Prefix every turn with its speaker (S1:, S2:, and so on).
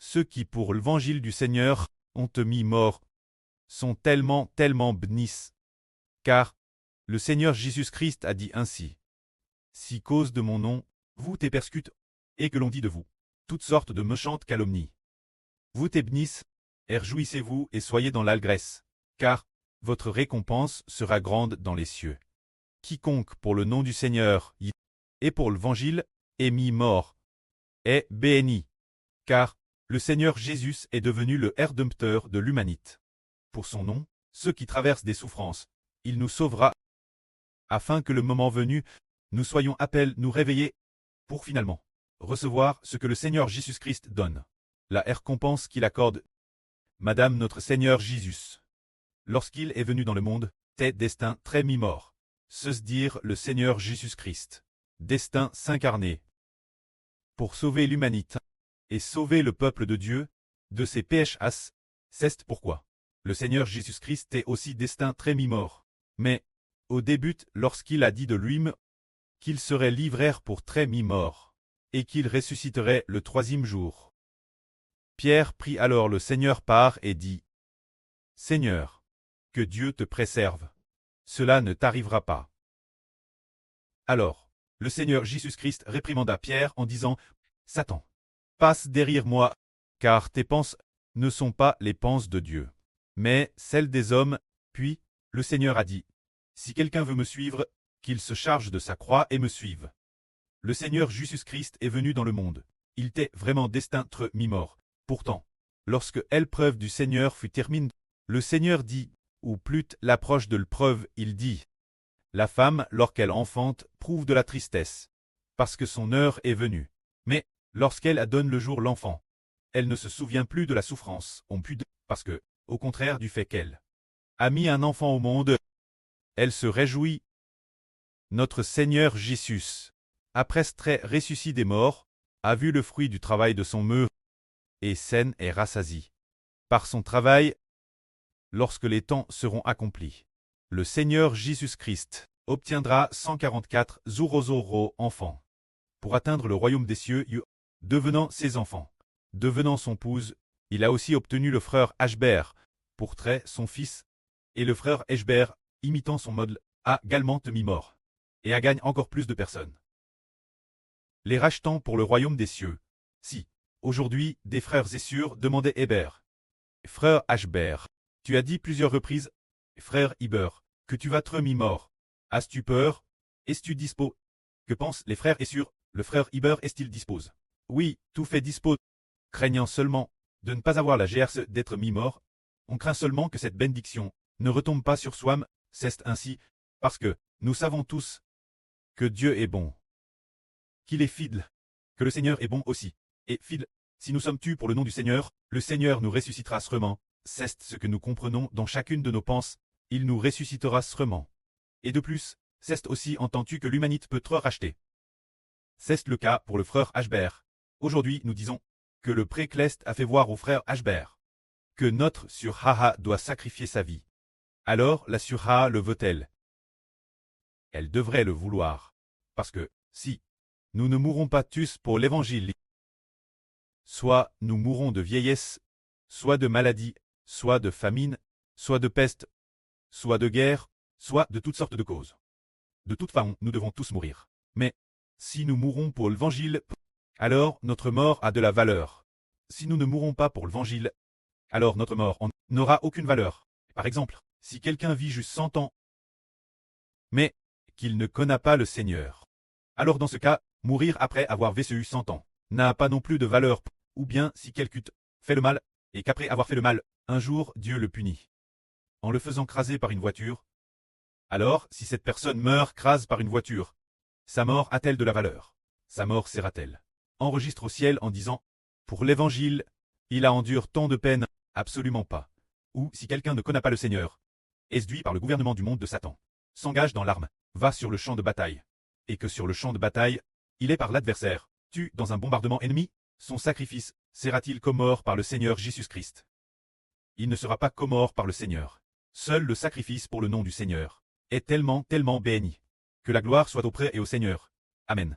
S1: ceux qui pour l'évangile du Seigneur ont te mis mort, sont tellement bénis. Car le Seigneur Jésus-Christ a dit ainsi. Si cause de mon nom, vous t'es persécutent, et que l'on dit de vous toutes sortes de méchantes calomnies. Vous t'es bénisse, et réjouissez-vous et soyez dans l'allégresse, car votre récompense sera grande dans les cieux. Quiconque pour le nom du Seigneur et pour l'évangile est mis mort, est béni, car le Seigneur Jésus est devenu le Rédempteur de l'humanité. Pour son nom, ceux qui traversent des souffrances, il nous sauvera, afin que le moment venu, nous soyons appelés nous réveiller, pour finalement recevoir ce que le Seigneur Jésus-Christ donne, la récompense qu'il accorde. Madame notre Seigneur Jésus, lorsqu'il est venu dans le monde, tes destins très mi-mort, se dire le Seigneur Jésus-Christ, destin s'incarner, pour sauver l'humanité, et sauver le peuple de Dieu, de ses péchés. C'est pourquoi le Seigneur Jésus-Christ est aussi destin très mi-mort. Mais, au début, lorsqu'il a dit de lui-même qu'il serait livré pour très mi-mort, et qu'il ressusciterait le troisième jour. Pierre prit alors le Seigneur part et dit, Seigneur, que Dieu te préserve. Cela ne t'arrivera pas. Alors, le Seigneur Jésus-Christ réprimanda Pierre en disant, Satan, passe derrière moi, car tes pensées ne sont pas les pensées de Dieu, mais celles des hommes. Puis, le Seigneur a dit, Si quelqu'un veut me suivre, qu'il se charge de sa croix et me suive. Le Seigneur Jésus-Christ est venu dans le monde. Il était vraiment destin entre mi-mort. Pourtant, lorsque l'épreuve du Seigneur fut terminée, le Seigneur dit, ou plutôt l'approche de l'épreuve, il dit, La femme, lorsqu'elle enfante, prouve de la tristesse, parce que son heure est venue. Mais, lorsqu'elle adonne le jour l'enfant, elle ne se souvient plus de la souffrance, parce que, au contraire du fait qu'elle a mis un enfant au monde, elle se réjouit. Notre Seigneur Jésus, après s'être ressuscité des morts, a vu le fruit du travail de son mœur, et saine et rassasie. Par son travail, lorsque les temps seront accomplis, le Seigneur Jésus-Christ obtiendra 144 zourozoro enfants, pour atteindre le royaume des cieux, devenant ses enfants. Devenant son épouse, il a aussi obtenu le frère Ashbert, pour trait son fils, et le frère Ashbert, imitant son modèle, a également mis mort, et a gagné encore plus de personnes. Les rachetant pour le royaume des cieux. Si, aujourd'hui, des frères et sœurs demandaient Hébert. Frère Ashbert, tu as dit plusieurs reprises, frère Hébert, que tu vas être mis mort. As-tu peur? Es-tu dispo? Que pensent les frères et sœurs? Le frère Hébert est-il dispose? Oui, tout fait dispose. Craignant seulement de ne pas avoir la GRC d'être mis mort, on craint seulement que cette bénédiction ne retombe pas sur soi, c'est ainsi, parce que nous savons tous que Dieu est bon, qu'il est fidèle, que le Seigneur est bon aussi, et fidèle. Si nous sommes tus pour le nom du Seigneur, le Seigneur nous ressuscitera sûrement, c'est ce que nous comprenons dans chacune de nos pensées, il nous ressuscitera sûrement. Et de plus, c'est aussi entends-tu que l'humanité peut être rachetée. C'est le cas pour le frère Ashbert. Aujourd'hui, nous disons que le précleste a fait voir au frère Ashbert que notre Surha doit sacrifier sa vie. Alors la Surha le veut-elle? Elle devrait le vouloir. Parce que, si nous ne mourrons pas tous pour l'évangile, soit nous mourrons de vieillesse, soit de maladie, soit de famine, soit de peste, soit de guerre, soit de toutes sortes de causes. De toute façon, nous devons tous mourir. Mais, si nous mourrons pour l'évangile, alors notre mort a de la valeur. Si nous ne mourrons pas pour l'évangile, alors notre mort n'aura aucune valeur. Par exemple, si quelqu'un vit juste 100 ans, mais qu'il ne connaît pas le Seigneur, alors dans ce cas, mourir après avoir vécu 100 ans n'a pas non plus de valeur. Ou bien si quelqu'un fait le mal, et qu'après avoir fait le mal, un jour Dieu le punit, en le faisant craser par une voiture. Alors, si cette personne meurt crase par une voiture, sa mort a-t-elle de la valeur? Sa mort sera-t-elle enregistre au ciel en disant, pour l'évangile, il a enduré tant de peine? Absolument pas. Ou si quelqu'un ne connaît pas le Seigneur, est séduit par le gouvernement du monde de Satan, s'engage dans l'arme, va sur le champ de bataille, et que sur le champ de bataille, il est par l'adversaire, tue dans un bombardement ennemi, son sacrifice sera-t-il commore par le Seigneur Jésus-Christ? Il ne sera pas commore par le Seigneur. Seul le sacrifice pour le nom du Seigneur est tellement béni. Que la gloire soit auprès et au Seigneur. Amen.